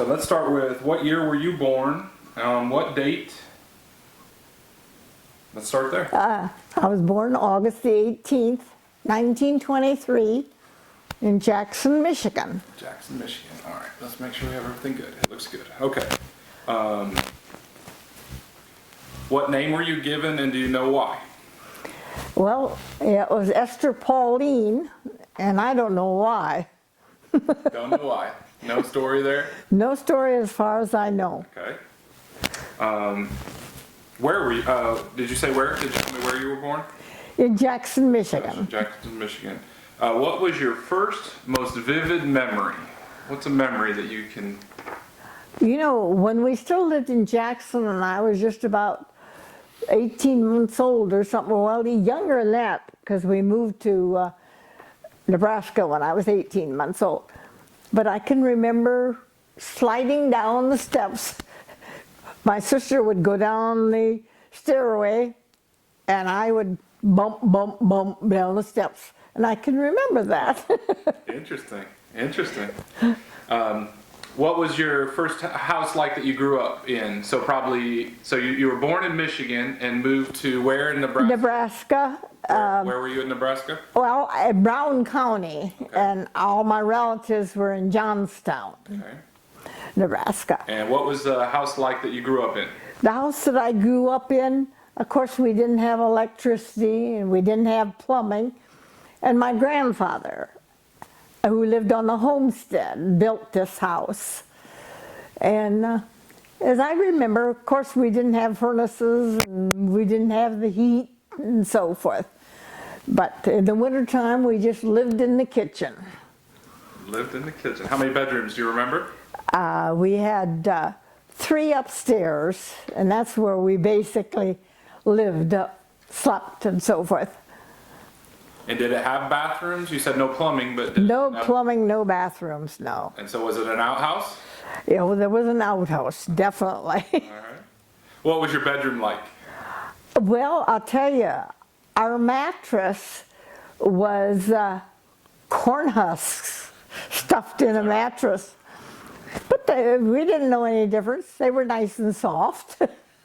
So let's start with, what year were you born? What date? Let's start there. I was born August the 18th, 1923, in Jackson, Michigan. Jackson, Michigan. All right, let's make sure we have everything good. It looks good. Okay. What name were you given, and do you know why? Well, it was Esther Pauline, and I don't know why. Don't know why. No story there? No story as far as I know. Okay. Where were you? Did you say where? Did you tell me where you were born? In Jackson, Michigan. Jackson, Michigan. What was your first, most vivid memory? What's a memory that you can... You know, when we still lived in Jackson, and I was just about 18 months old or something, well, younger than that, because we moved to Nebraska when I was 18 months old. But I can remember sliding down the steps. My sister would go down the stairway, and I would bump, bump, bump down the steps. And I can remember that. Interesting, interesting. What was your first house like that you grew up in? So probably, you were born in Michigan and moved to where in Nebraska? Nebraska. Where were you in Nebraska? Well, Brown County, okay. And all my relatives were in Johnstown, okay. Nebraska. And what was the house like that you grew up in? The house that I grew up in, of course, we didn't have electricity and we didn't have plumbing. And my grandfather, who lived on the homestead, built this house. And as I remember, of course, we didn't have furnaces and we didn't have the heat and so forth. But in the wintertime, we just lived in the kitchen. Lived in the kitchen. How many bedrooms do you remember? We had 3 upstairs, and that's where we basically lived, slept and so forth. And did it have bathrooms? You said no plumbing, but... No plumbing, no bathrooms, no. And so was it an outhouse? Yeah, well, there was an outhouse, definitely. All right. What was your bedroom like? Well, I'll tell you, our mattress was corn husks stuffed in a mattress. But we didn't know any difference. They were nice and soft.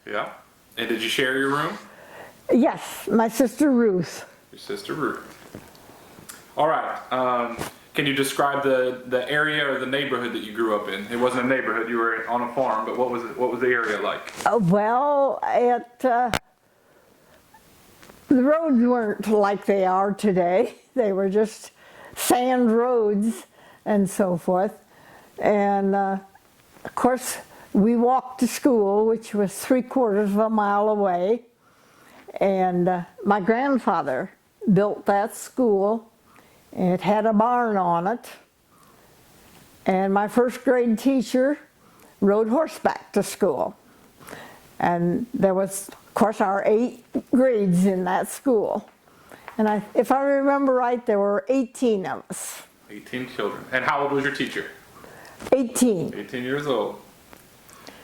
Yeah. And did you share your room? Yes, my sister Ruth. Your sister Ruth. All right. Can you describe the area or the neighborhood that you grew up in? It wasn't a neighborhood. You were on a farm, but what was the area like? Well, the roads weren't like they are today. They were just sand roads and so forth. And of course, we walked to school, which was 3/4 of a mile away. And my grandfather built that school. It had a barn on it. And my first grade teacher rode horseback to school. And there was, of course, our 8 grades in that school. And if I remember right, there were 18 of us. 18 children. And how old was your teacher? 18. 18 years old.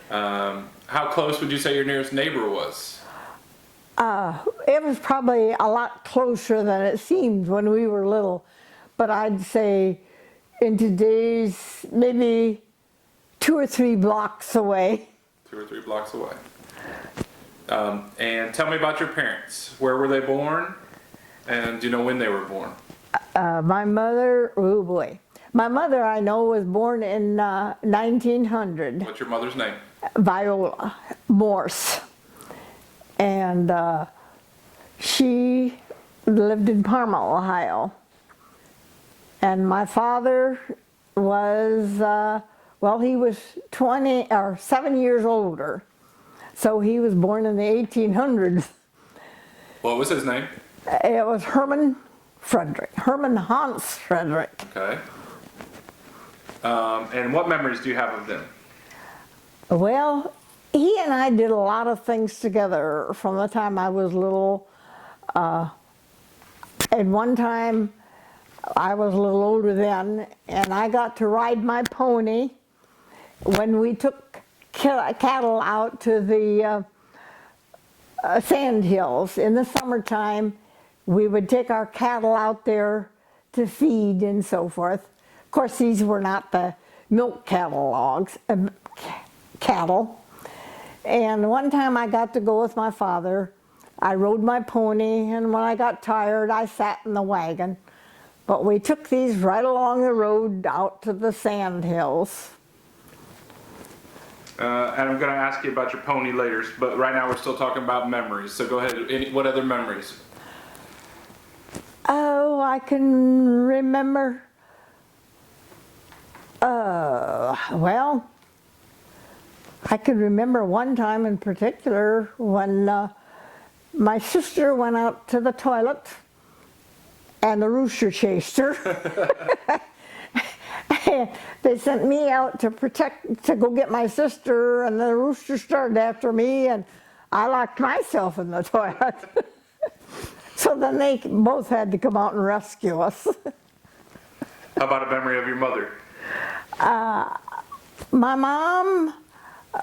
How close would you say your nearest neighbor was? It was probably a lot closer than it seemed when we were little. But I'd say in today's, maybe 2 or 3 blocks away. 2 or 3 blocks away. And tell me about your parents. Where were they born? And do you know when they were born? My mother, oh boy. My mother, I know, was born in 1900. What's your mother's name? Viola Morse. And she lived in Parma, Ohio. And my father was, well, he was 7 years older. So he was born in the 1800s. What was his name? It was Herman Hans Frederick. Okay. And what memories do you have of them? Well, he and I did a lot of things together from the time I was little. At one time, I was a little older then, and I got to ride my pony when we took cattle out to the sand hills. In the summertime, we would take our cattle out there to feed and so forth. Of course, these were not the milk cattle. And one time I got to go with my father. I rode my pony, and when I got tired, I sat in the wagon. But we took these right along the road out to the sand hills. And I'm going to ask you about your pony later, but right now we're still talking about memories. So go ahead. What other memories? Oh, I can remember. Well, I can remember one time in particular when my sister went out to the toilet and the rooster chased her. And they sent me out to go get my sister, and the rooster started after me, and I locked myself in the toilet. So then they both had to come out and rescue us. How about a memory of your mother? My mom,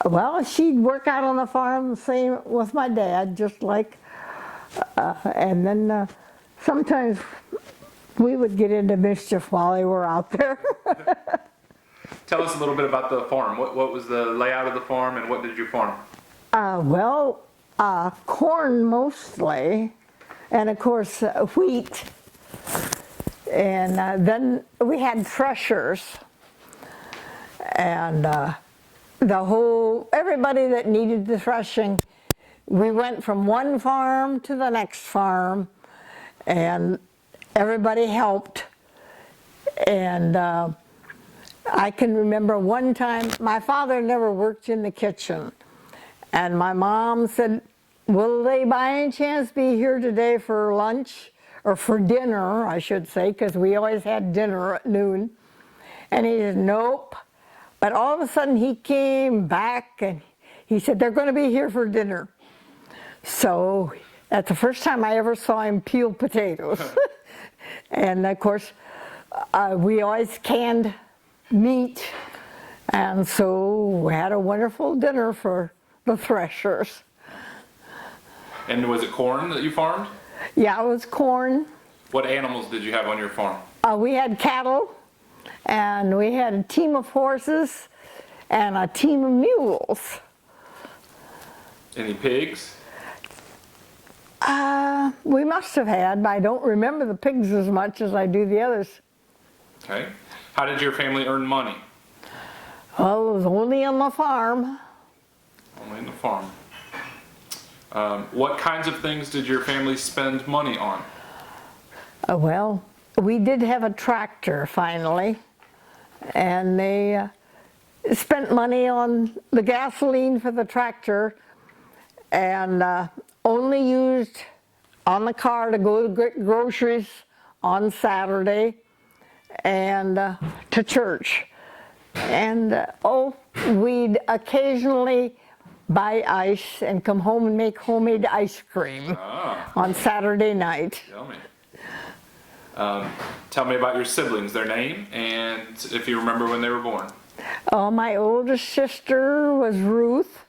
well, she'd work out on the farm the same with my dad, just like, and then sometimes we would get into mischief while they were out there. Tell us a little bit about the farm. What was the layout of the farm, and what did you farm? Corn mostly, and of course wheat. And then we had threshers. And everybody that needed the threshing, we went from one farm to the next farm, and everybody helped. And I can remember one time, my father never worked in the kitchen, and my mom said, "Will they by any chance be here today for lunch?" Or for dinner, I should say, because we always had dinner at noon. And he said, "Nope." But all of a sudden he came back and he said, "They're going to be here for dinner." So that's the first time I ever saw him peel potatoes. And of course, we always canned meat. And so we had a wonderful dinner for the threshers. And was it corn that you farmed? Yeah, it was corn. What animals did you have on your farm? We had cattle, and we had a team of horses and a team of mules. Any pigs? We must have had, but I don't remember the pigs as much as I do the others. Okay. How did your family earn money? Well, it was only on the farm. Only in the farm. What kinds of things did your family spend money on? Well, we did have a tractor finally, and they spent money on the gasoline for the tractor, and only used on the car to go to get groceries on Saturday and to church. And we'd occasionally buy ice and come home and make homemade ice cream on Saturday night. Yummy. Tell me about your siblings, their name, and if you remember when they were born. My oldest sister was Ruth,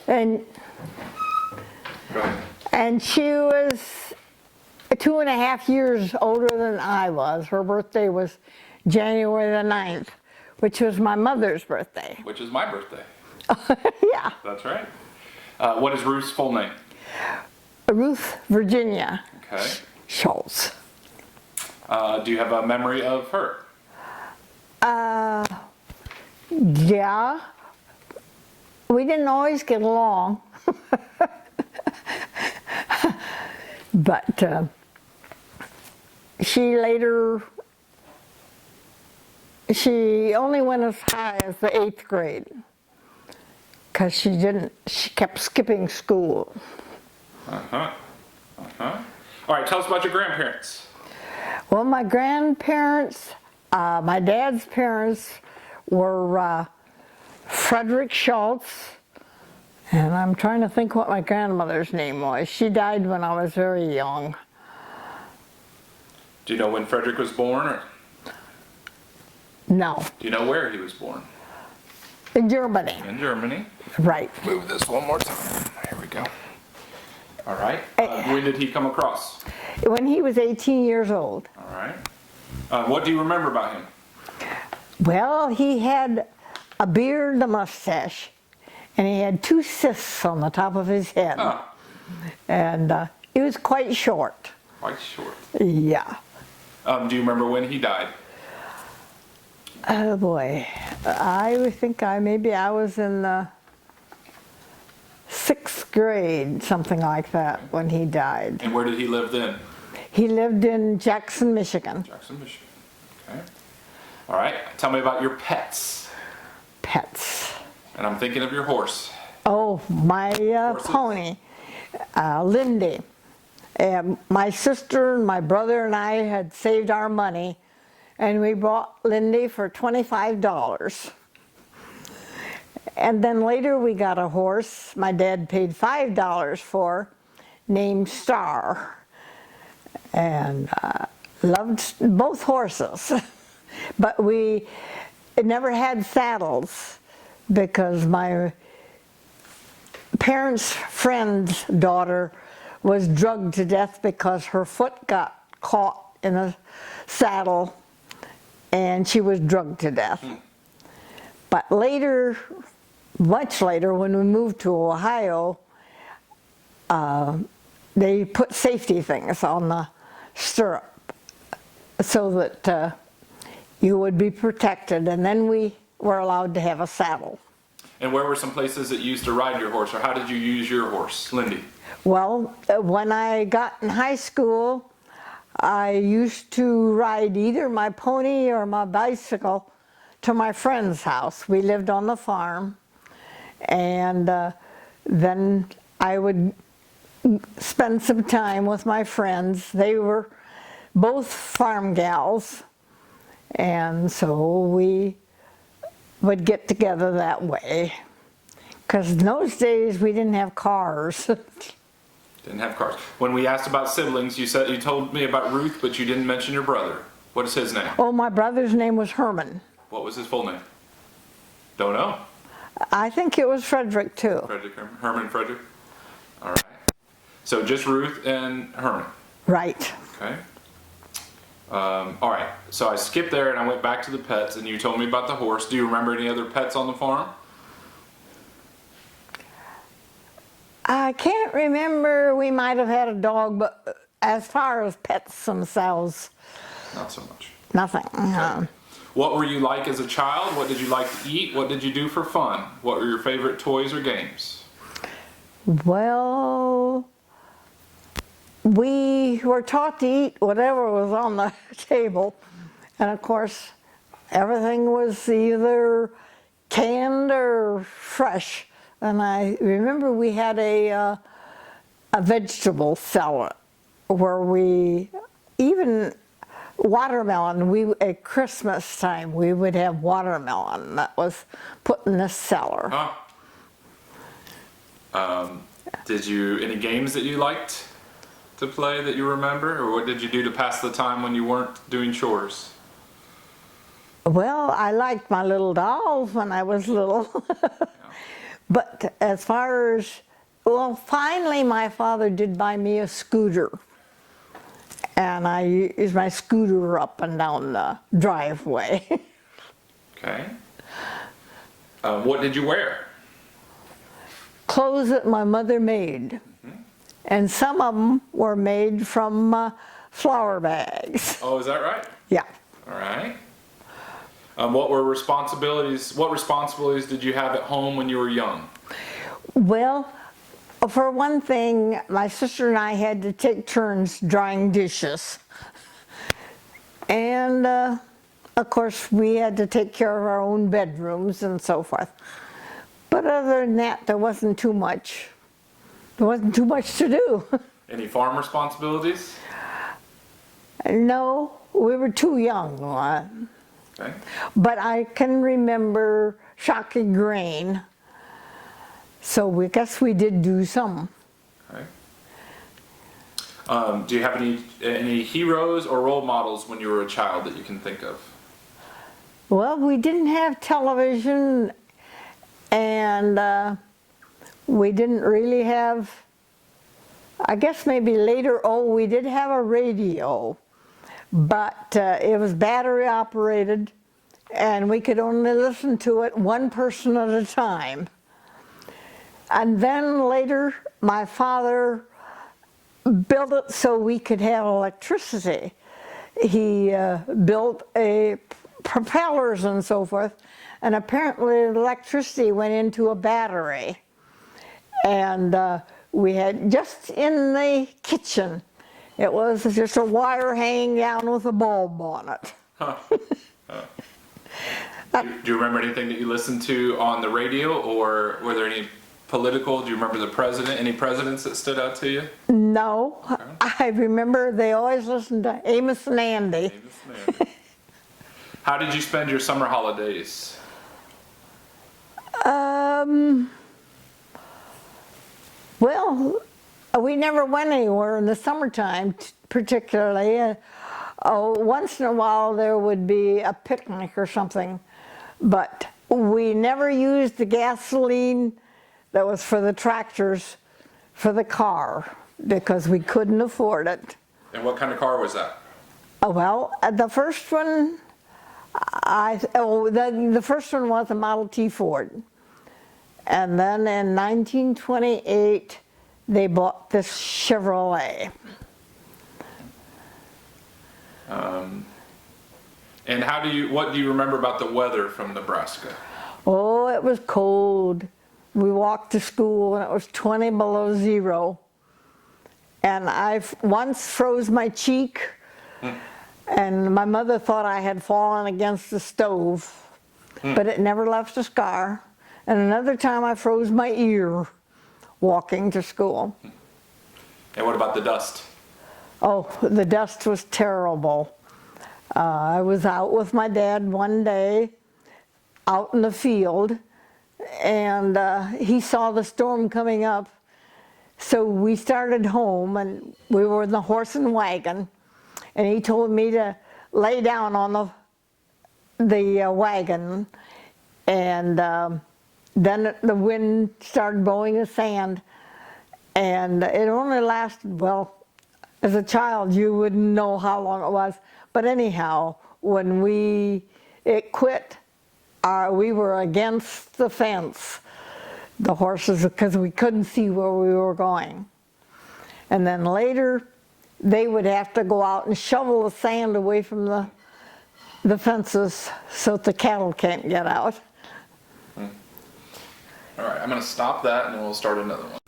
and Go ahead. and she was 2.5 years older than I was. Her birthday was January the 9th, which was my mother's birthday. Which is my birthday. Yeah. That's right. What is Ruth's full name? Ruth Virginia Okay. Schultz. Do you have a memory of her? Yeah. We didn't always get along. But she only went as high as the 8th grade because she kept skipping school. All right, tell us about your grandparents. Well, my grandparents, my dad's parents were Frederick Schultz, and I'm trying to think what my grandmother's name was. She died when I was very young. Do you know when Frederick was born, or No, do you know where he was born? in Germany. In Germany. Right. Move this one more time. Here we go. All right. When did he come across? When he was 18 years old. All right. What do you remember about him? Well, he had a beard, a mustache, and he had 2 cysts on the top of his head. Ah, And he was quite short. quite short. Yeah. Do you remember when he died? Oh boy, I think maybe I was in the 6th grade, something like that, when he died. And where did he live then? He lived in Jackson, Michigan. Jackson, Michigan. Okay. All right. Tell me about your pets. Pets. And I'm thinking of your horse. Oh, my Horses? pony, Lindy. And my sister and my brother and I had saved our money, and we bought Lindy for $25. And then later we got a horse my dad paid $5 for, named Star. And loved both horses. But we never had saddles because my parents' friend's daughter was drugged to death because her foot got caught in a saddle and she was drugged to death. But later, much later, when we moved to Ohio, they put safety things on the stirrup so that you would be protected, and then we were allowed to have a saddle. And where were some places that you used to ride your horse, or how did you use your horse, Lindy? Well, when I got in high school, I used to ride either my pony or my bicycle to my friend's house. We lived on the farm, and then I would spend some time with my friends. They were both farm gals, and so we would get together that way. Because in those days we didn't have cars. Didn't have cars. When we asked about siblings, you told me about Ruth, but you didn't mention your brother. What is his name? Oh, my brother's name was Herman. What was his full name? Don't know. I think it was Frederick too. Herman Frederick. All right. So just Ruth and Herman. Right. Okay. All right. So I skipped there and I went back to the pets, and you told me about the horse. Do you remember any other pets on the farm? I can't remember. We might have had a dog, but as far as pets themselves, Not so much. nothing. What were you like as a child? What did you like to eat? What did you do for fun? What were your favorite toys or games? Well, we were taught to eat whatever was on the table, and of course everything was either canned or fresh. And I remember we had a vegetable cellar where we, even watermelon, at Christmas time we would have watermelon that was put in the cellar. Did you, any games that you liked to play that you remember? Or what did you do to pass the time when you weren't doing chores? Well, I liked my little dolls when I was little. But as far as, well, finally my father did buy me a scooter. And I used my scooter up and down the driveway. Okay. What did you wear? Clothes that my mother made. And some of them were made from flour bags. Oh, is that right? Yeah. All right. What responsibilities did you have at home when you were young? Well, for one thing, my sister and I had to take turns drying dishes. And of course, we had to take care of our own bedrooms and so forth. But other than that, there wasn't too much. There wasn't too much to do. Any farm responsibilities? No, we were too young. Okay. But I can remember shocking grain. So we guess we did do some. Okay. Do you have any heroes or role models when you were a child that you can think of? Well, we didn't have television, and we didn't really have, I guess maybe later, we did have a radio, but it was battery operated, and we could only listen to it one person at a time. And then later, my father built it so we could have electricity. He built propellers and so forth, and apparently electricity went into a battery. And we had just in the kitchen, it was just a wire hanging down with a bulb on it. Huh. Do you remember anything that you listened to on the radio, or were there any political? Do you remember any presidents that stood out to you? No, Okay. I remember they always listened to Amos and Andy. Amos and Andy. How did you spend your summer holidays? Well, we never went anywhere in the summertime, particularly. Once in a while there would be a picnic or something, but we never used the gasoline that was for the tractors for the car because we couldn't afford it. And what kind of car was that? Well, the first one, the first one was a Model T Ford. And then in 1928, they bought this Chevrolet. And what do you remember about the weather from Nebraska? Oh, it was cold. We walked to school and it was 20 below zero. And I once froze my cheek, and my mother thought I had fallen against the stove, but it never left a scar. And another time I froze my ear walking to school. And what about the dust? Oh, the dust was terrible. I was out with my dad one day, out in the field, and he saw the storm coming up. So we started home, and we were in the horse and wagon, and he told me to lay down on the wagon, and then the wind started blowing the sand, and it only lasted, well, as a child you wouldn't know how long it was, but anyhow, when it quit, we were against the fence, the horses, because we couldn't see where we were going. And then later, they would have to go out and shovel the sand away from the fences so that the cattle can't get out. All right, I'm going to stop that and then we'll start another one.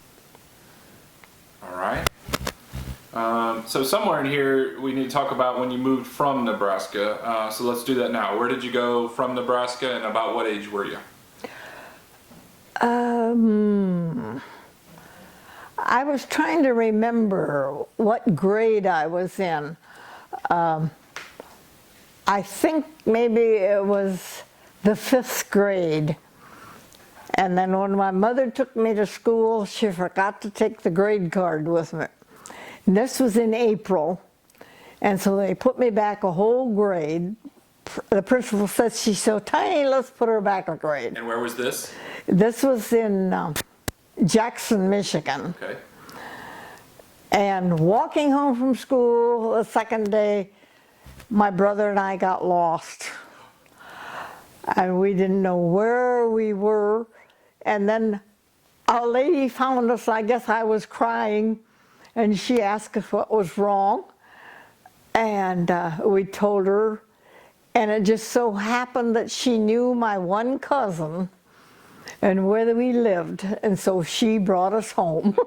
All right. So somewhere in here we need to talk about when you moved from Nebraska. So let's do that now. Where did you go from Nebraska, and about what age were you? I was trying to remember what grade I was in. I think maybe it was the 5th grade. And then when my mother took me to school, she forgot to take the grade card with me. And this was in April, and so they put me back a whole grade. The principal said, she's so tiny, let's put her back a grade. And where was this? This was in Jackson, Michigan. Okay. And walking home from school the second day, my brother and I got lost. And we didn't know where we were. And then a lady found us. I guess I was crying, and she asked us what was wrong. And we told her, and it just so happened that she knew my one cousin and where we lived, and so she brought us home.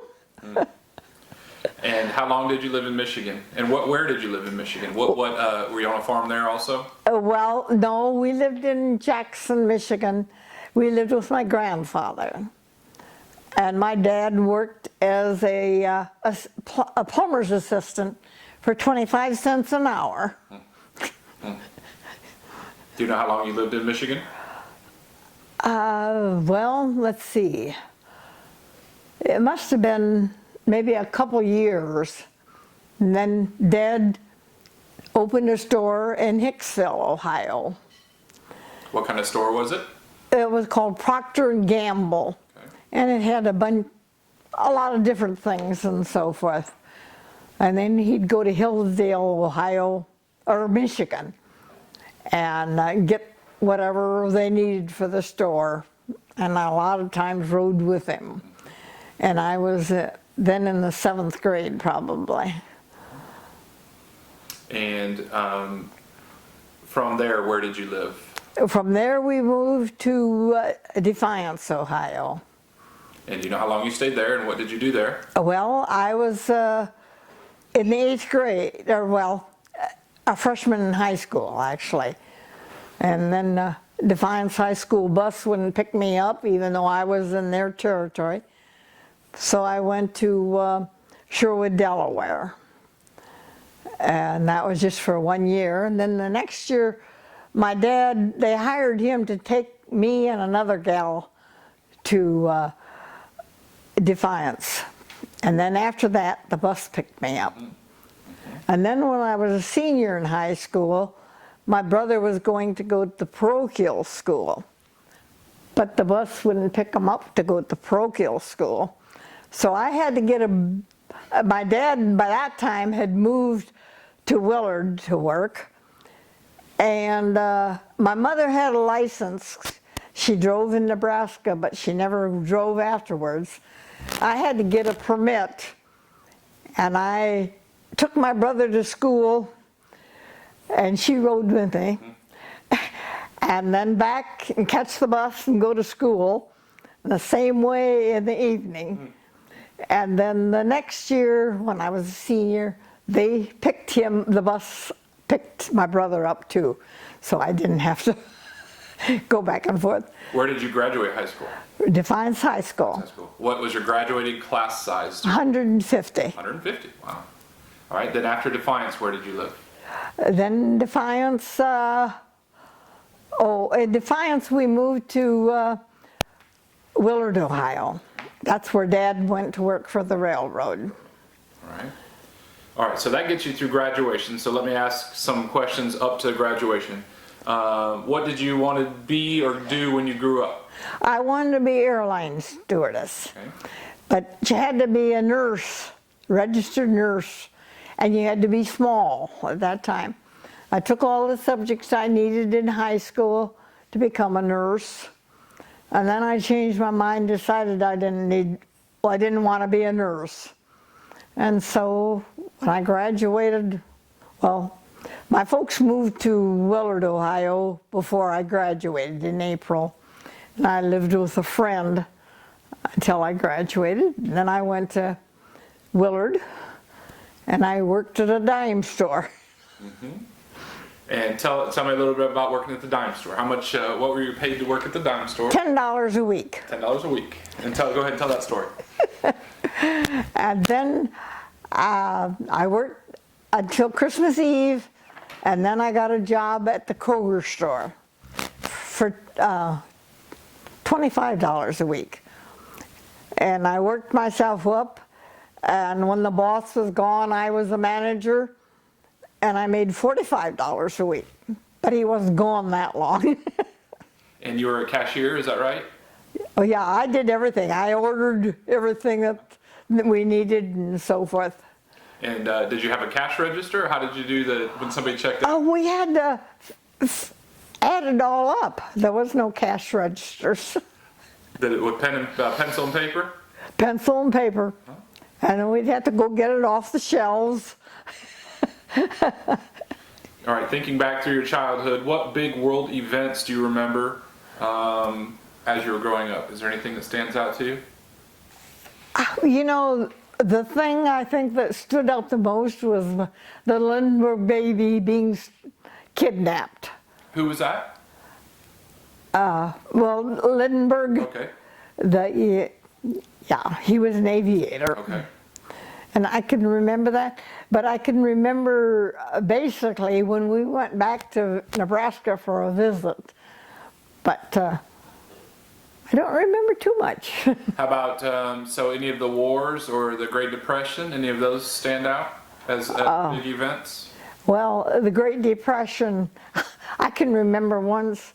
And how long did you live in Michigan? And where did you live in Michigan? Were you on a farm there also? Well, no, we lived in Jackson, Michigan. We lived with my grandfather. And my dad worked as a plumber's assistant for 25 cents an hour. Do you know how long you lived in Michigan? Well, let's see. It must have been maybe a couple years. And then Dad opened a store in Hicksville, Ohio. What kind of store was it? It was called Procter & Gamble. Okay. And it had a lot of different things and so forth. And then he'd go to Hillsdale, Ohio, or Michigan, and get whatever they needed for the store, and I a lot of times rode with him. And I was then in the 7th grade probably. And from there, where did you live? From there we moved to Defiance, Ohio. And do you know how long you stayed there, and what did you do there? Well, I was in the 8th grade, or well, a freshman in high school actually. And then Defiance High School bus wouldn't pick me up even though I was in their territory. So I went to Sherwood, Delaware. And that was just for 1 year. And then the next year, my dad, they hired him to take me and another gal to Defiance. And then after that, the bus picked me up. And then when I was a senior in high school, my brother was going to go to parochial school. But the bus wouldn't pick him up to go to parochial school. So I had to get my dad by that time had moved to Willard to work. And my mother had a license. She drove in Nebraska, but she never drove afterwards. I had to get a permit, and I took my brother to school, and she rode with me. And then back and catch the bus and go to school the same way in the evening. And then the next year, when I was a senior, they picked the bus picked my brother up too. So I didn't have to go back and forth. Where did you graduate high school? Defiance High School. High school. What was your graduating class size? 150. 150, wow. All right, then after Defiance, where did you live? Then Defiance, in Defiance we moved to Willard, Ohio. That's where Dad went to work for the railroad. All right. All right, so that gets you through graduation. So let me ask some questions up to graduation. What did you want to be or do when you grew up? I wanted to be airline stewardess, Okay. but you had to be a nurse, registered nurse, and you had to be small at that time. I took all the subjects I needed in high school to become a nurse, and then I changed my mind, decided I didn't want to be a nurse. And so when I graduated, well, my folks moved to Willard, Ohio before I graduated in April. And I lived with a friend until I graduated. And then I went to Willard and I worked at a dime store. Mm-hmm. And tell me a little bit about working at the dime store. How much, what were you paid to work at the dime store? $10 a week. $10 a week. And go ahead and tell that story. And then I worked until Christmas Eve, and then I got a job at the Kroger store for $25 a week. And I worked myself up, and when the boss was gone, I was the manager, and I made $45 a week. But he wasn't gone that long. And you were a cashier, is that right? Oh yeah, I did everything. I ordered everything that we needed and so forth. And did you have a cash register? How did you do when somebody checked out? Oh, we had to add it all up. There was no cash registers. Did it with pencil and paper? Pencil and paper. Huh? And then we'd have to go get it off the shelves. All right, thinking back through your childhood, what big world events do you remember as you were growing up? Is there anything that stands out to you? You know, the thing I think that stood out the most was the Lindbergh baby being kidnapped. Who was that? Well, Lindbergh, Okay. he was an aviator. Okay. And I can remember that, but I can remember basically when we went back to Nebraska for a visit, but I don't remember too much. How about, so any of the wars or the Great Depression, any of those stand out as big events? Well, the Great Depression, I can remember once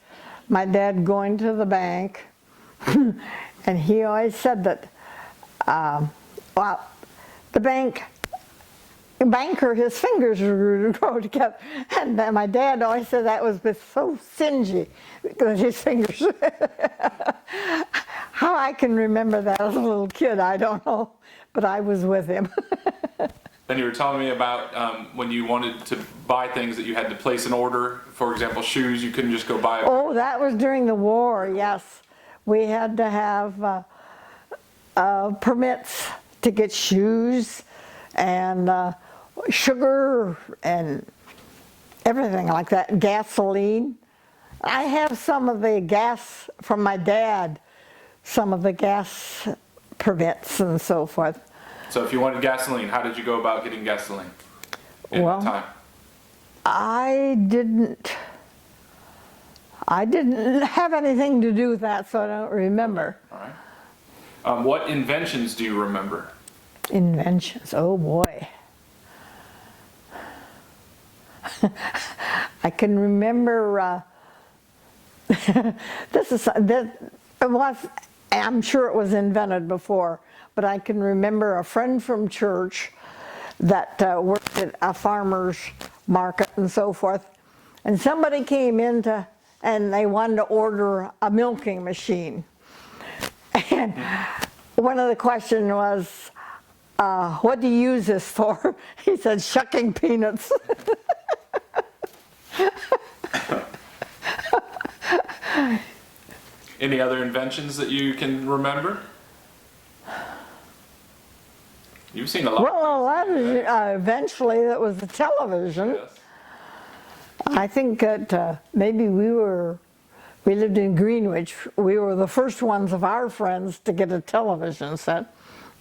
my dad going to the bank, and he always said that, well, the bank banker, his fingers would grow together. And my dad always said that was so singy because his fingers. How I can remember that as a little kid, I don't know, but I was with him. Then you were telling me about when you wanted to buy things that you had to place an order. For example, shoes, you couldn't just go buy. Oh, that was during the war, yes. We had to have permits to get shoes and sugar and everything like that, gasoline. I have some of the gas from my dad, some of the gas permits and so forth. So if you wanted gasoline, how did you go about getting gasoline in Well, that time? I didn't have anything to do with that, so I don't remember. All right. What inventions do you remember? Inventions, oh boy. I can remember, I'm sure it was invented before, but I can remember a friend from church that worked at a farmer's market and so forth, and somebody came in and they wanted to order a milking machine. And one of the questions was, what do you use this for? He said, shucking peanuts. Any other inventions that you can remember? You've seen a lot. Well, eventually that was the television. Yes. I think that maybe we lived in Greenwich. We were the first ones of our friends to get a television set,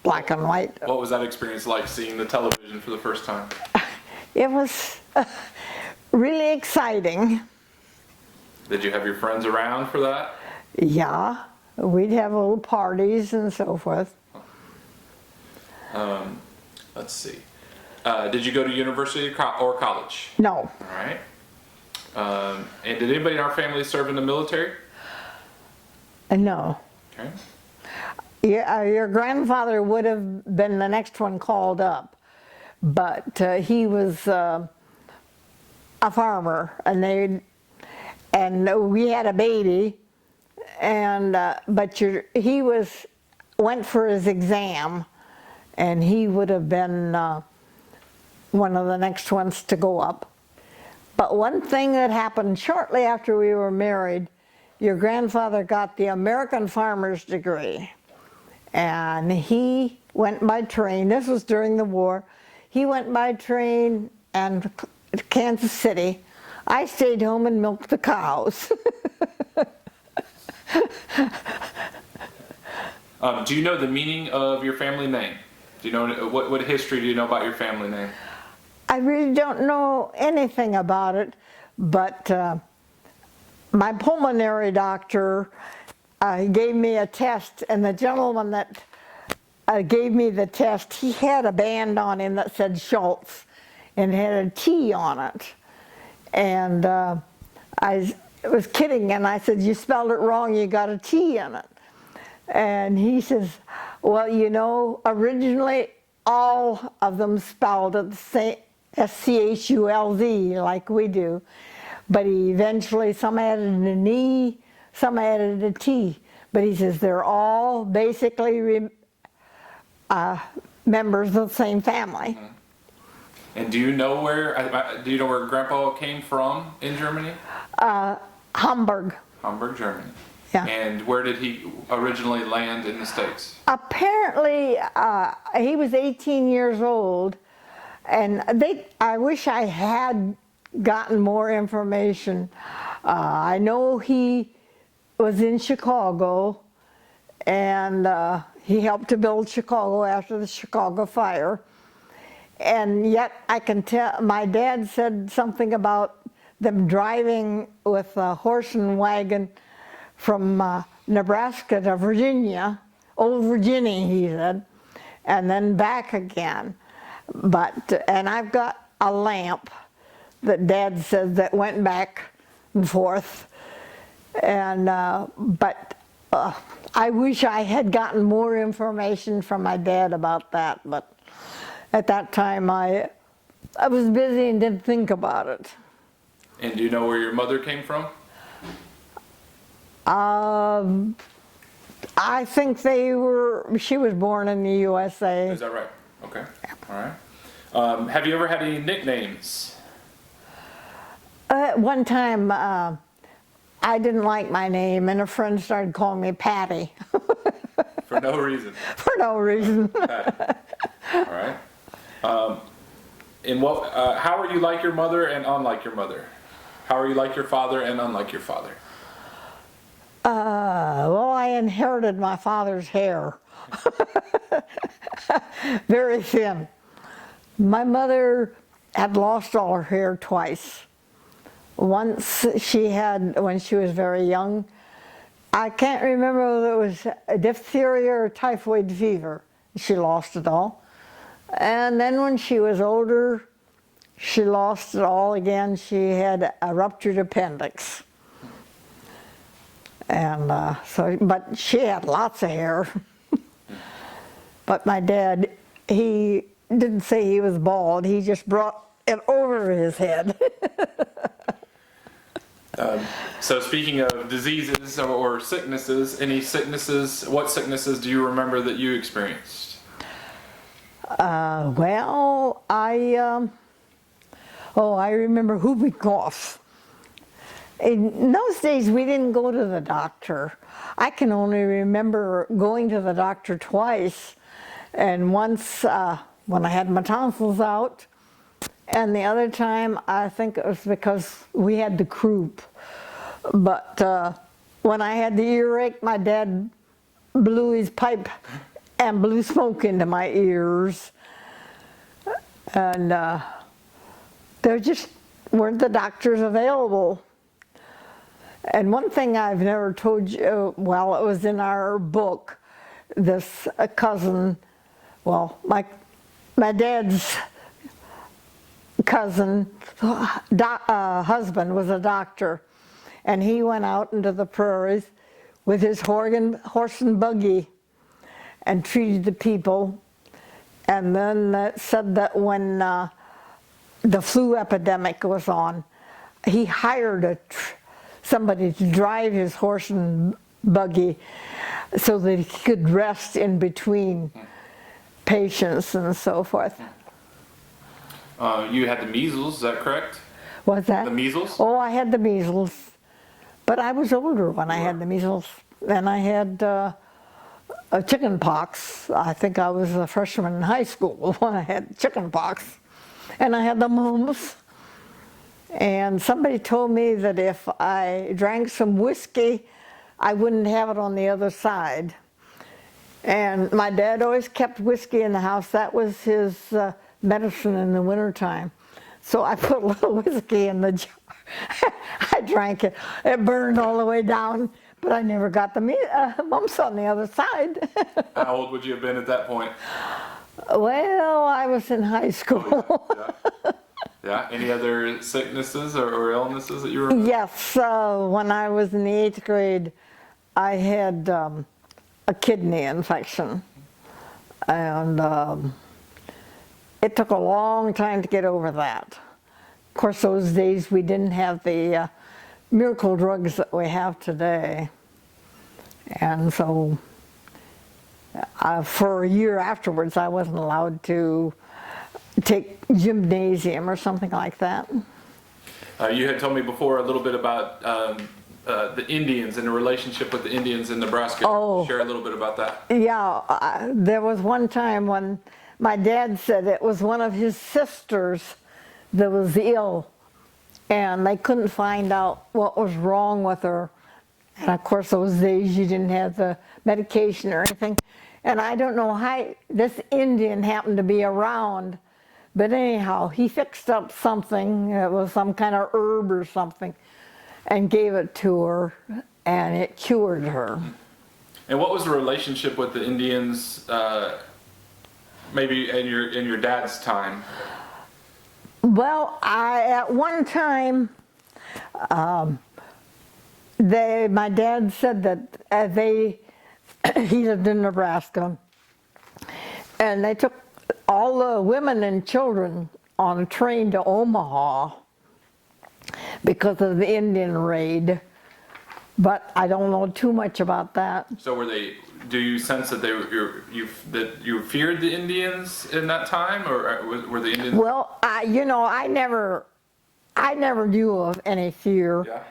black and white. What was that experience like, seeing the television for the first time? It was really exciting. Did you have your friends around for that? Yeah, we'd have little parties and so forth. Let's see. Did you go to university or college? No. All right. And did anybody in our family serve in the military? No. Okay. Your grandfather would have been the next one called up, but he was a farmer, and we had a baby, and he went for his exam, and he would have been one of the next ones to go up. But one thing that happened shortly after we were married, your grandfather got the American farmer's degree, and he went by train. This was during the war. He went by train and Kansas City. I stayed home and milked the cows. Do you know the meaning of your family name? Do you know what history do you know about your family name? I really don't know anything about it, but my pulmonary doctor gave me a test, and the gentleman that gave me the test, he had a band on him that said Schultz and had a T on it. And I was kidding, and I said, you spelled it wrong, you got a T in it. And he says, well, you know, originally all of them spelled it the same, S-C-H-U-L-Z, like we do. But he eventually, some added an E, some added a T. But he says they're all basically members of the same family. Mm-hmm. And do you know where Grandpa came from in Germany? Hamburg. Hamburg, Germany. Yeah. And where did he originally land in the States? Apparently, he was 18 years old, and I wish I had gotten more information. I know he was in Chicago, and he helped to build Chicago after the Chicago fire. And yet I can tell, my dad said something about them driving with a horse and wagon from Nebraska to Virginia, old Virginia, he said, and then back again. And I've got a lamp that Dad said that went back and forth. And I wish I had gotten more information from my dad about that. But at that time, I I was busy and didn't think about it. And do you know where your mother came from? I think she was born in the USA. Is that right? Okay. All right. Have you ever had any nicknames? One time, I didn't like my name, and a friend started calling me Patty. For no reason. For no reason. Patty. All right. How are you like your mother and unlike your mother? How are you like your father and unlike your father? Well, I inherited my father's hair. Very thin. My mother had lost all her hair twice. Once she had, when she was very young, I can't remember whether it was a diphtheria or typhoid fever. She lost it all. And then when she was older, she lost it all again. She had a ruptured appendix. And but she had lots of hair. But my dad, he didn't say he was bald. He just brought it over his head. So speaking of diseases or sicknesses, any sicknesses, what sicknesses do you remember that you experienced? Well, I remember whooping cough. In those days, we didn't go to the doctor. I can only remember going to the doctor twice, and once when I had my tonsils out, and the other time I think it was because we had the croup. But when I had the earache, my dad blew his pipe and blew smoke into my ears, and there just weren't the doctors available. And one thing I've never told you, well, it was in our book, this cousin, well, my dad's cousin, husband was a doctor, and he went out into the prairies with his horse and buggy and treated the people. And then said that when the flu epidemic was on, he hired somebody to drive his horse and buggy so that he could rest in between patients and so forth. You had the measles, is that correct? What's that? The measles? Oh, I had the measles. But I was older when I had the measles. And I had chicken pox. I think I was a freshman in high school when I had chicken pox. And I had the mumps. And somebody told me that if I drank some whiskey, I wouldn't have it on the other side. And my dad always kept whiskey in the house. That was his medicine in the wintertime. So I put a little whiskey in the jar. I drank it. It burned all the way down, but I never got the mumps on the other side. How old would you have been at that point? Well, I was in high school. Oh, yeah. Yeah. Any other sicknesses or illnesses that you remember? Yes, when I was in the 8th grade, I had a kidney infection. And it took a long time to get over that. Of course, those days we didn't have the miracle drugs that we have today. And so for a year afterwards, I wasn't allowed to take gymnasium or something like that. You had told me before a little bit about the Indians and the relationship with the Indians in Nebraska. Oh. Share a little bit about that. Yeah, there was one time when my dad said it was one of his sisters that was ill, and they couldn't find out what was wrong with her. And of course, those days you didn't have the medication or anything. And I don't know how this Indian happened to be around, but anyhow, he fixed up something. It was some kind of herb or something, and gave it to her, and it cured her. And what was the relationship with the Indians, maybe in your dad's time? Well, at one time, my dad said that he lived in Nebraska, and they took all the women and children on a train to Omaha because of the Indian raid, but I don't know too much about that. So do you sense that that you feared the Indians in that time, or were the Indians? Well, I never knew of any fear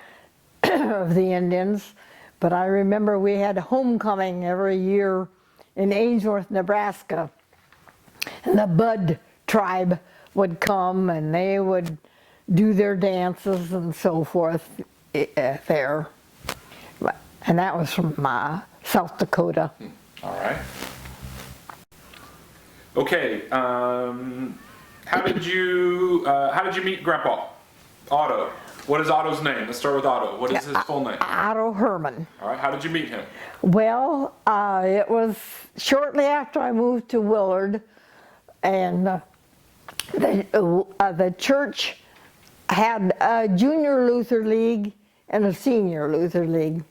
of the Indians, but I remember we had homecoming every year in Ainsworth, Nebraska, and the Bud tribe would come and they would do their dances and so forth there. And that was from South Dakota. All right. Okay. How did you meet Grandpa? Otto. What is Otto's name? Let's start with Otto. What is his full name? Otto Herman. All right. How did you meet him? Well, it was shortly after I moved to Willard, and the church had a junior Luther League and a senior Luther League.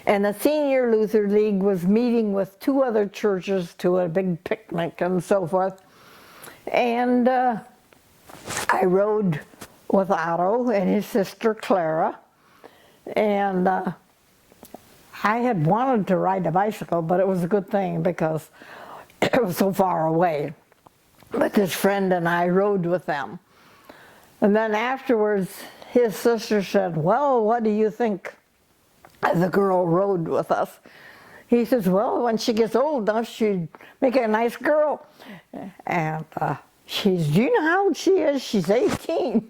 And the senior Luther League was meeting with two other churches to a big picnic and so forth. And I rode with Otto and his sister Clara. And I had wanted to ride a bicycle, but it was a good thing because it was so far away. But this friend and I rode with them. And then afterwards, his sister said, well, what do you think? The girl rode with us. He says, well, when she gets old enough, she'd make a nice girl. And do you know how old she is? She's 18.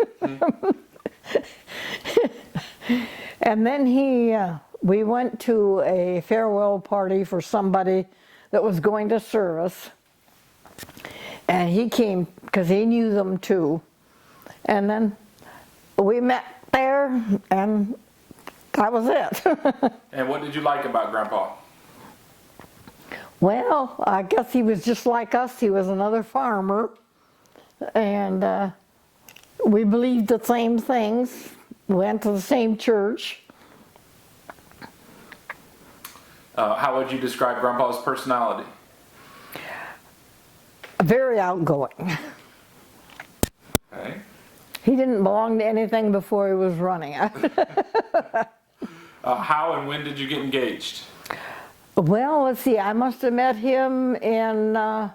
And then we went to a farewell party for somebody that was going to service. And he came because he knew them too. And then we met there, and that was it. And what did you like about Grandpa? Well, I guess he was just like us. He was another farmer. And we believed the same things, went to the same church. How would you describe Grandpa's personality? Very outgoing. Okay. He didn't belong to anything before he was running it. How and when did you get engaged? Well, let's see, I must have met him in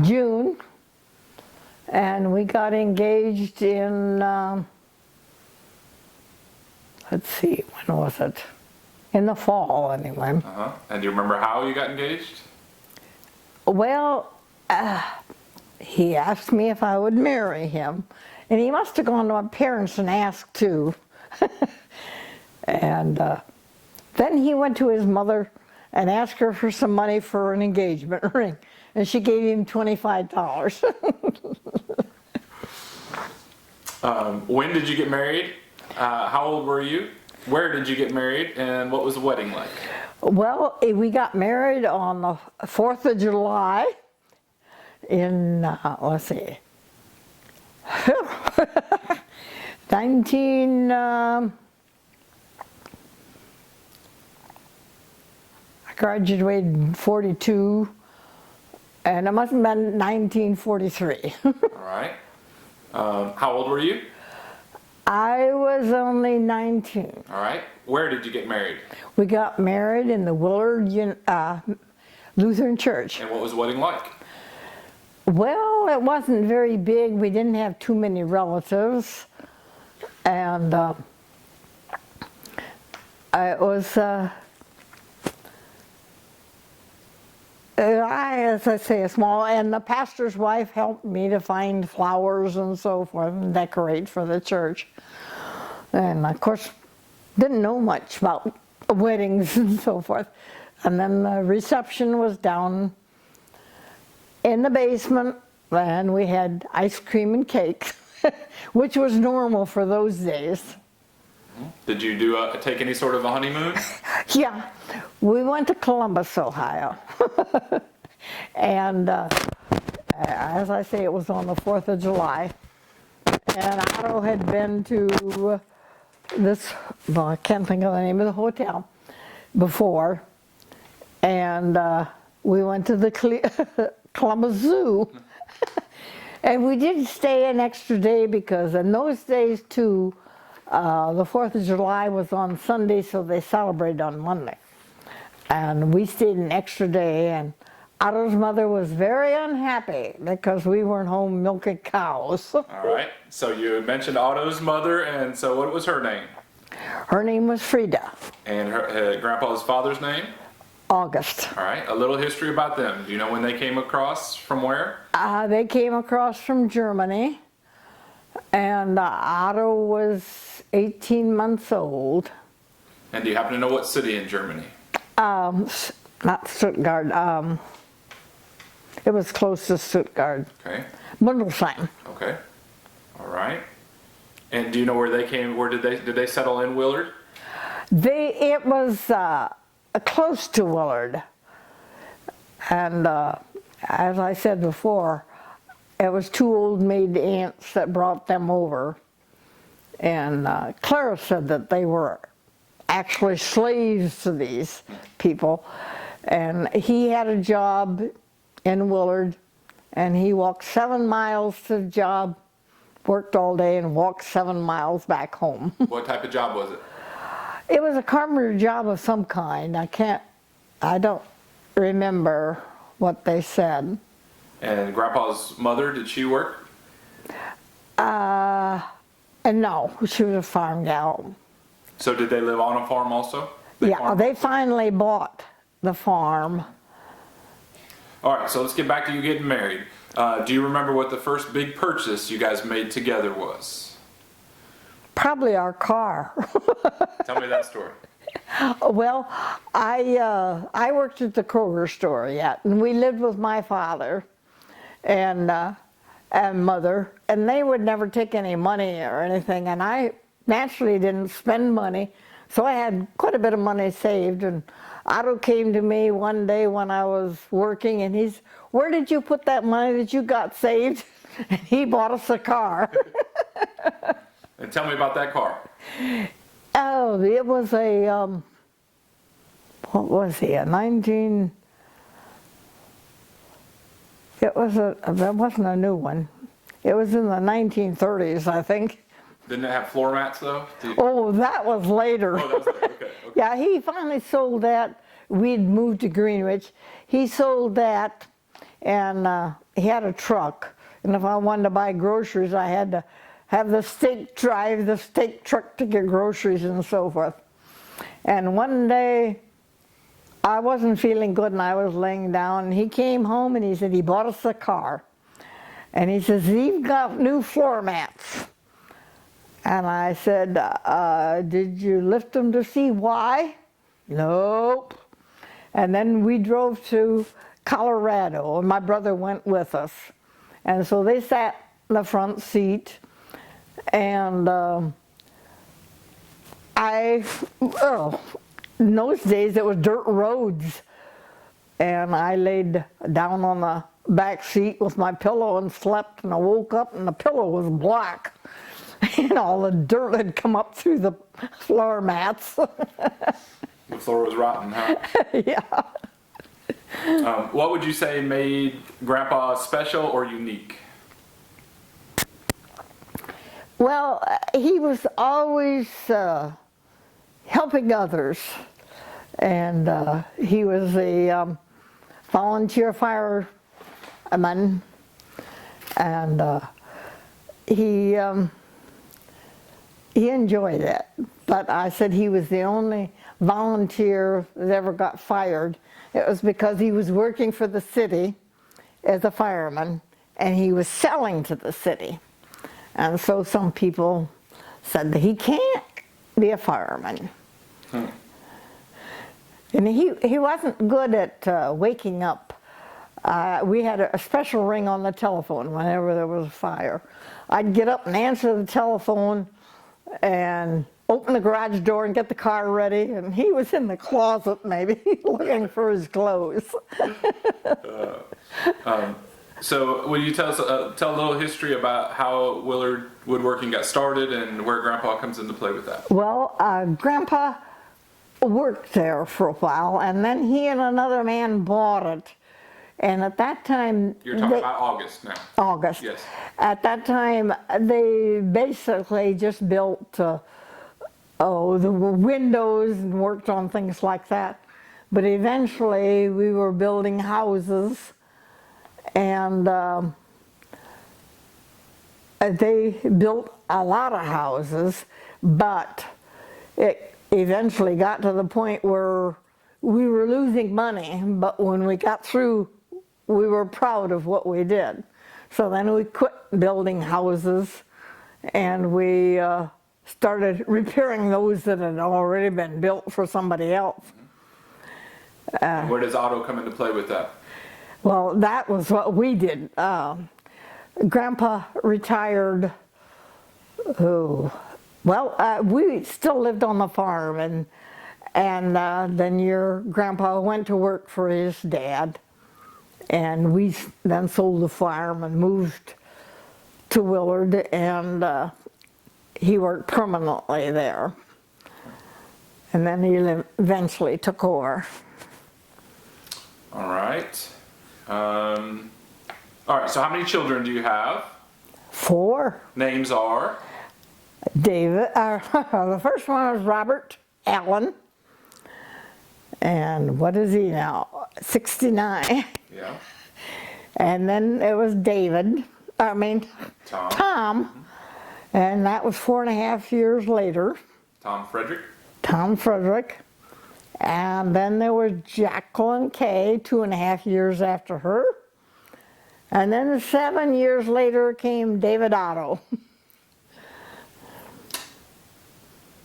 June, and we got engaged in, let's see, when was it? In the fall, anyway. And do you remember how you got engaged? Well, he asked me if I would marry him, and he must have gone to my parents and asked too. And then he went to his mother and asked her for some money for an engagement ring, and she gave him $25. When did you get married? How old were you? Where did you get married, and what was the wedding like? Well, we got married on the 4th of July in, let's see, I graduated in 42, and it must have been 1943. All right. How old were you? I was only 19. All right. Where did you get married? We got married in the Willard Lutheran Church. And what was the wedding like? Well, it wasn't very big. We didn't have too many relatives. And it was, as I say, a small, and the pastor's wife helped me to find flowers and so forth and decorate for the church. And of course, didn't know much about weddings and so forth. And then the reception was down in the basement, and we had ice cream and cake, which was normal for those days. Did you take any sort of a honeymoon? Yeah, we went to Columbus, Ohio. And as I say, it was on the 4th of July. And Otto had been to this, well, I can't think of the name of the hotel, before. And we went to the Columbus Zoo. And we did stay an extra day because in those days too, the 4th of July was on Sunday, so they celebrated on Monday. And we stayed an extra day, and Otto's mother was very unhappy because we weren't home milking cows. All right. So you mentioned Otto's mother, and so what was her name? Her name was Frida. And her Grandpa's father's name? August. All right. A little history about them. Do you know when they came across? From where? They came across from Germany, and Otto was 18 months old. And do you happen to know what city in Germany? Not Stuttgart. It was close to Stuttgart. Okay. Bundelsheim. Okay. All right. And do you know where they came? Where did they settle in Willard? It was close to Willard, and as I said before, it was 2 old maid aunts that brought them over, and Clara said that they were actually slaves to these people, and he had a job in Willard, and he walked 7 miles to the job, worked all day, and walked 7 miles back home. What type of job was it? It was a carpenter job of some kind. I don't remember what they said. And Grandpa's mother, did she work? And no, she was a farm gal. So did they live on a farm also? They finally bought the farm. All right, so let's get back to you getting married. Do you remember what the first big purchase you guys made together was? Probably our car. Tell me that story. Well, I worked at the Kroger store yet, and we lived with my father and mother, and they would never take any money or anything, and I naturally didn't spend money, so I had quite a bit of money saved. And Otto came to me one day when I was working, and he's, "Where did you put that money that you got saved?" And he bought us a car. And tell me about that car. Oh, it was a, what was he, it wasn't a new one. It was in the 1930s, I think. Didn't it have floor mats though? Oh, that was later. Oh, that was later. Okay. Yeah, he finally sold that. We'd moved to Greenwich. He sold that, and he had a truck. And if I wanted to buy groceries, I had to have drive the stake truck to get groceries and so forth. And one day, I wasn't feeling good and I was laying down, and he came home and he said he bought us a car. And he says, "You've got new floor mats." And I said, "Did you lift them to see why?" "Nope." And then we drove to Colorado, and my brother went with us. And so they sat in the front seat, and in those days it was dirt roads, and I laid down on the back seat with my pillow and slept, and I woke up and the pillow was black and all the dirt had come up through the floor mats. The floor was rotten, huh? Yeah. What would you say made Grandpa special or unique? Well, he was always helping others, and he was a volunteer fireman, and he enjoyed it. But I said he was the only volunteer that ever got fired. It was because he was working for the city as a fireman, and he was selling to the city. And so some people said that he can't be a fireman. And he wasn't good at waking up. We had a special ring on the telephone whenever there was a fire. I'd get up and answer the telephone and open the garage door and get the car ready, and he was in the closet maybe looking for his clothes. So will you tell a little history about how Willard Woodworking got started and where Grandpa comes into play with that? Well, Grandpa worked there for a while, and then he and another man bought it, And at that time, You're talking about August now. August. Yes. At that time, they basically just built the windows and worked on things like that. But eventually, we were building houses, and they built a lot of houses, but it eventually got to the point where we were losing money, but when we got through, we were proud of what we did. So then we quit building houses, and we started repairing those that had already been built for somebody else. Where does Otto come into play with that? Well, that was what we did. Grandpa retired, we still lived on the farm, and then your grandpa went to work for his dad, and we then sold the farm and moved to Willard, and he worked permanently there. And then he eventually took over. All right. All right, so how many children do you have? 4. Names are? David, the first one was Robert Allen, and what is he now? 69. Yeah. And then it was Tom, and that was 4.5 years later. Tom Frederick. And then there was Jacqueline Kay, 2.5 years after her. And then 7 years later came David Otto.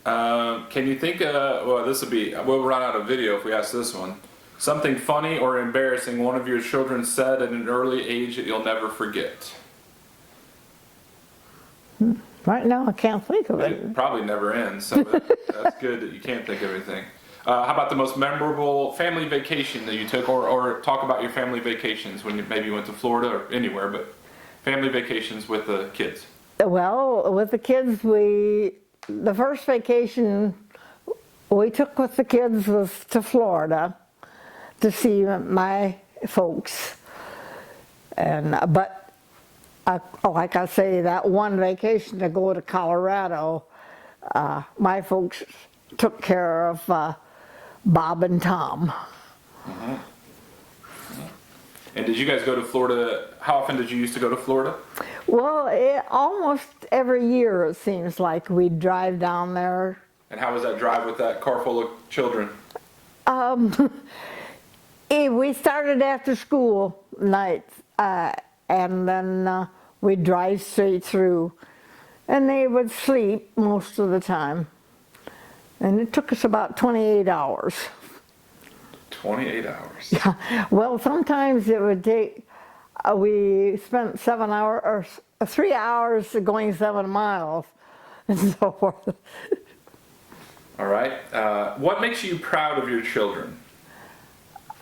Can you think we'll run out of video if we ask this one. Something funny or embarrassing one of your children said at an early age that you'll never forget? Right now I can't think of it. It probably never ends, so that's good that you can't think of anything. How about the most memorable family vacation that you took, or talk about your family vacations when maybe you went to Florida or anywhere, but family vacations with the kids? Well, with the kids, the first vacation we took with the kids was to Florida to see my folks. But like I say, that one vacation to go to Colorado, my folks took care of Bob and Tom. Mm-hmm. And did you guys go to Florida? How often did you used to go to Florida? Well, almost every year it seems like we'd drive down there. And how was that drive with that car full of children? We started after school nights, and then we'd drive straight through. And they would sleep most of the time. And it took us about 28 hours. 28 hours? Yeah. Well, sometimes it would take, we spent 3 hours going 7 miles and so forth. All right. What makes you proud of your children?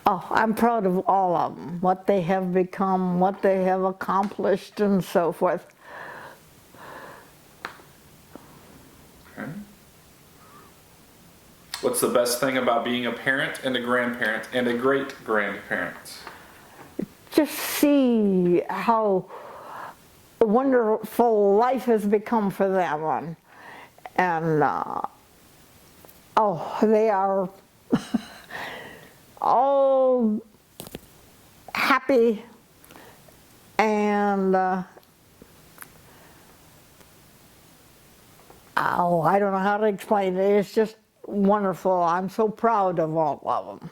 Oh, I'm proud of all of them, what they have become, what they have accomplished, and so forth. Okay. What's the best thing about being a parent and a grandparent and a great-grandparent? Just see how wonderful life has become for them. And they are all happy, and I don't know how to explain it. It's just wonderful. I'm so proud of all of them.